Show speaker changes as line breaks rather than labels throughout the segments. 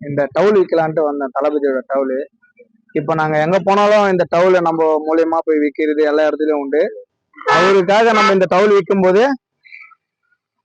இந்த டவுல் விற்கலான்ட்டு வந்தேன், தளபதியோட டவுலு. இப்போ நாங்க எங்க போனாலும் இந்த டவுல நம்ம மூலியமா போய் விற்கிறது எல்லா இடத்துலயும் உண்டு. அவருக்காக நம்ம இந்த டவுல் விற்கும் போது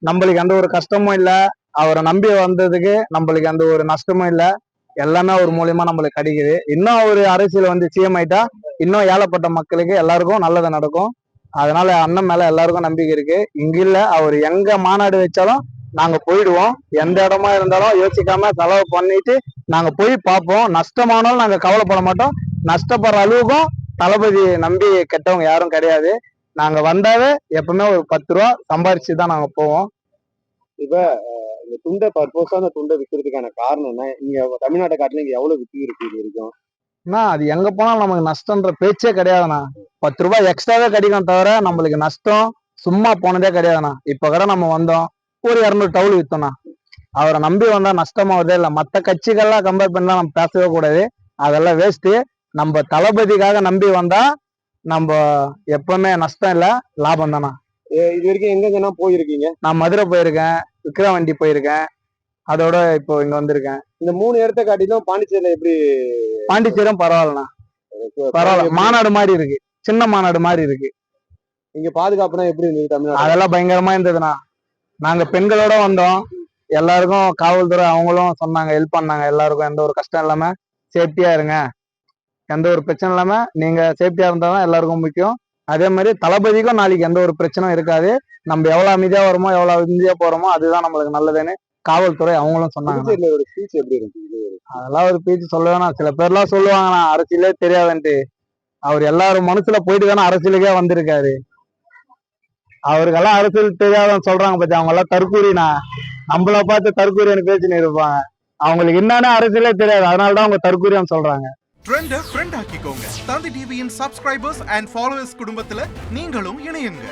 நம்மளுக்கு எந்த ஒரு கஷ்டமும் இல்லை. அவரை நம்பி வந்ததுக்கு நம்மளுக்கு எந்த ஒரு நஷ்டமும் இல்லை. எல்லாமே அவர் மூலியமா நம்மளுக்கு கிடைக்குது. இன்னும் ஒரு அரசியல் வந்து சிஎம் ஆயிட்டா இன்னும் ஏழப்பட்ட மக்களுக்கு எல்லாருக்கும் நல்லது நடக்கும். அதனால அண்ணன் மேல எல்லாருக்கும் நம்பிக்கை இருக்கு. இங்க இல்ல, அவர் எங்க மாநாடு வச்சாலும் நாங்க போயிடுவோம். எந்த இடமா இருந்தாலும் யோசிக்காம செலவு பண்ணிட்டு நாங்க போய் பார்ப்போம். நஷ்டமானாலும் நாங்க கவலைப்பட மாட்டோம். நஷ்டப்படுற அளவுக்கும் தளபதி நம்பி கெட்டவங்க யாரும் கிடையாது. நாங்க வந்தாவே எப்பவுமே ஒரு 10 ரூபா சம்பாரிச்சு தான் நாங்க போவோம்.
இப்ப இந்த துண்டை பர்பஸா அந்த துண்டை விற்கிறதுக்கான காரணம் என்ன? இங்க தமிழ்நாட்டை காட்டில இங்க எவ்வளவு விற்று இருக்கு இது வரைக்கும்?
அது எங்க போனாலும் நமக்கு நஷ்டன்ற பேச்சே கிடையாதுண்ணா. 10 ரூபாய் எக்ஸ்ட்ராவே கிடைக்கும் தவிர நம்மளுக்கு நஷ்டம் சும்மா போனதே கிடையாதுண்ணா. இப்ப கூட நம்ம வந்தோம், ஒரு 200 டவுல் வித்தோம்ண்ணா. அவரை நம்பி வந்தா நஷ்டமாவதே இல்லை. மற்ற கட்சிகள்லாம் கம்பேர் பண்ணலாம் நம்ம பேசவே கூடாது, அதெல்லாம் வேஸ்ட்டு. நம்ம தளபதிக்காக நம்பி வந்தா நம்ம எப்பவுமே நஷ்டம் இல்லை, லாபம் தானா.
இது வரைக்கும் எங்கெங்கன்னா போயிருக்கீங்க?
நான் மதுரை போயிருக்கேன், விக்கிரவாண்டி போயிருக்கேன், அதோட இப்போ இங்க வந்திருக்கேன்.
இந்த 3 இடத்த காட்டிலும் பாண்டிச்சேரியில எப்படி?
பாண்டிச்சேரியும் பரவாயில்லண்ணா, பரவாயில்ல. மாநாடு மாதிரி இருக்கு, சின்ன மாநாடு மாதிரி இருக்கு.
இங்க பாதுகாப்புனா எப்படி இருந்தது தமிழ்நாடு?
அதெல்லாம் பயங்கரமா இருந்ததுண்ணா. நாங்க பெண்களோட வந்தோம், எல்லாருக்கும் காவல்துறை அவங்களும் சொன்னாங்க, ஹெல்ப் பண்ணாங்க. எல்லாருக்கும் எந்த ஒரு கஷ்டம் இல்லாம சேஃப்டியா இருங்க, எந்த ஒரு பிரச்சனை இல்லாம நீங்க சேஃப்டியா இருந்தாதான் எல்லாருக்கும் முக்கியம். அதே மாதிரி தளபதிக்கும் நாளைக்கு எந்த ஒரு பிரச்சனையும் இருக்காது. நம்ம எவ்வளவு அமைதியா வருமோ எவ்வளவு அமைதியா போறோமோ அதுதான் நம்மளுக்கு நல்லதுன்னு காவல்துறை அவங்களும் சொன்னாங்க.
ஒரு ஸ்பீச் எப்படி இருந்துச்சு?
அதெல்லாம் ஒரு பேச்சு சொல்ல வேணாம். சில பேர்லாம் சொல்லுவாங்கண்ணா அரசியலே தெரியாதுன்ட்டு. அவர் எல்லாரும் மனசுல போயிட்டு தானே அரசியலுக்கே வந்திருக்காரு. அவருக்கெல்லாம் அரசியல் தெரியாதுன்னு சொல்றாங்க பத்தி, அவங்க எல்லாம் தற்கூறினா நம்மள பார்த்து தற்கூரியன்னு பேச்சுன்னு இருப்பாங்க. அவங்களுக்கு என்னன்னு அரசியலே தெரியாது, அதனாலதான் அவங்க தற்கூரியம் சொல்றாங்க.
ட்ரெண்ட ஃப்ரெண்ட் ஆக்கிக்கோங்க. தந்தி டிவியின் சப்ஸ்கிரைபர்ஸ் அண்ட் ஃபாலோவர்ஸ் குடும்பத்துல நீங்களும் இணையுங்க.